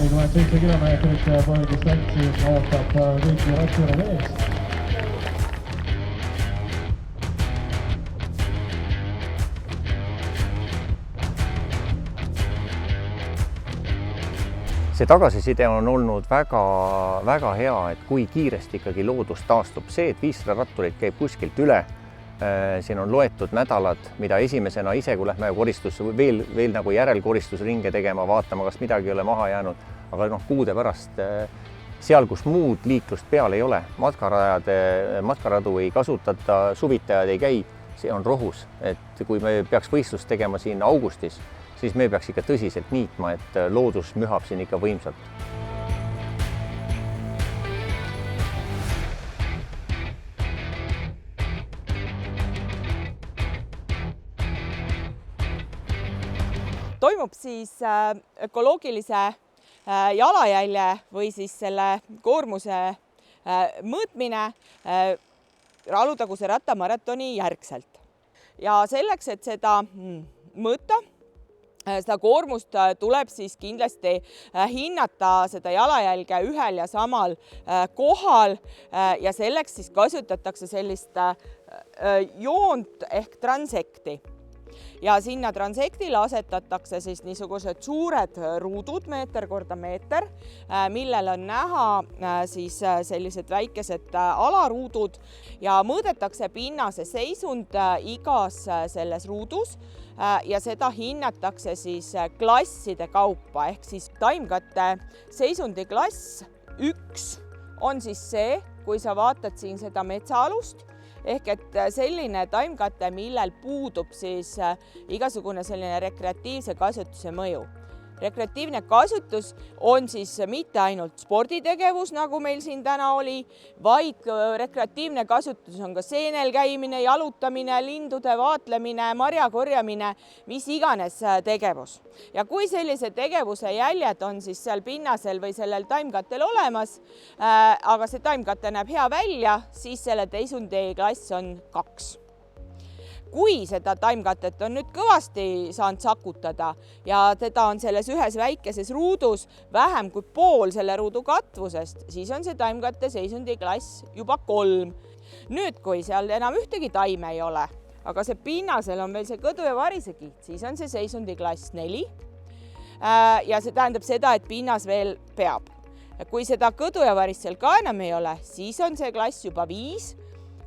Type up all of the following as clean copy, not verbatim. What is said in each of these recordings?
47 kilomeetrit põhidistantsi ootab kõiki rattureid ees. See tagasiside on olnud väga hea, et kui kiiresti ikkagi loodus taastub. See, et 500 ratturit käib kuskilt üle, siin on loetud nädalad, mida esimesena ise, kui lähme veel nagu järelkoristusringe tegema, vaatama, kas midagi ei ole maha jäänud, aga kuude pärast seal, kus muud liiklust peal ei ole, matkaradu ei kasutata, suvitajad ei käi, see on rohus, et kui me peaks võistlust tegema siin augustis, siis me peaks ikka tõsiselt niitma, et loodus mühab siin ikka võimsalt. Toimub siis ökoloogilise jalajälje või siis selle koormuse mõõtmine Alutaguse rattamaratoni järgselt. Ja selleks, et seda mõõta, seda koormust tuleb siis kindlasti hinnata seda jalajälge ühel ja samal kohal ja selleks siis kasutatakse sellist joont ehk transekti. Ja sinna transektile asetatakse siis niisugused suured ruudud meeter korda meeter, millel on näha siis sellised väikesed alaruudud ja mõõdetakse pinnase seisund igas selles ruudus ja seda hinnatakse siis klasside kaupa ehk siis taimkatte seisundi klass 1 on siis see, kui sa vaatad siin seda metsaalust, ehk et selline taimkate, millel puudub siis igasugune selline rekreatiivse kasutuse mõju. Rekreatiivne kasutus on siis mitte ainult sporditegevus, nagu meil siin täna oli, vaid rekreatiivne kasutus on ka seenel käimine, jalutamine, lindude vaatlemine, marja korjamine, mis iganes tegevus. Ja kui sellise tegevuse jäljed on siis seal pinnasel või sellel taimkattel olemas, aga see taimkatte näeb hea välja, siis selle seisundi klass on 2. Kui seda taimkatet on nüüd kõvasti saanud sakutada ja teda on selles ühes väikeses ruudus vähem kui pool selle ruudu katvusest, siis on see taimkatte seisundi klass juba 3. Nüüd, kui seal enam ühtegi taime ei ole, aga see pinnasel on veel see kõdu ja varisekiht, siis on see seisundi klass 4. Ja see tähendab seda, et pinnas veel peab. Kui seda kõdu ja varist seal ka enam ei ole, siis on see klass juba 5.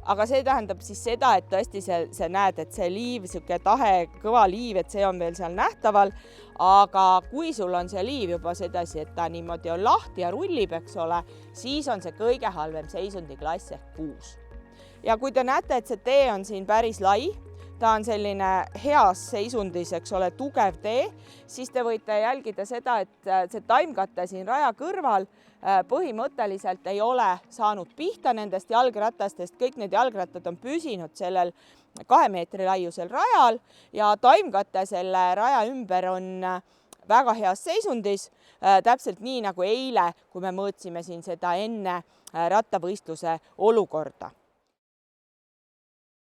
Aga see tähendab siis seda, et tõesti see näed, et see liiv, siuke tahe, kõva liiv, et see on veel seal nähtaval. Aga kui sul on see liiv juba sedasi, et ta niimoodi on lahti ja rullib, eks ole, siis on see kõige halvem seisundi klass ehk 6. Ja kui te näete, et see tee on siin päris lai, ta on selline heas seisundis, eks ole, tugev tee, siis te võite jälgida seda, et see taimkatte siin raja kõrval põhimõtteliselt ei ole saanud pihta nendest jalgratastest, kõik need jalgrattad on püsinud sellel 2 meetri laiusel rajal ja taimkatte selle raja ümber on väga heas seisundis, täpselt nii nagu eile, kui me mõõtsime siin seda enne rattavõistluse olukorda.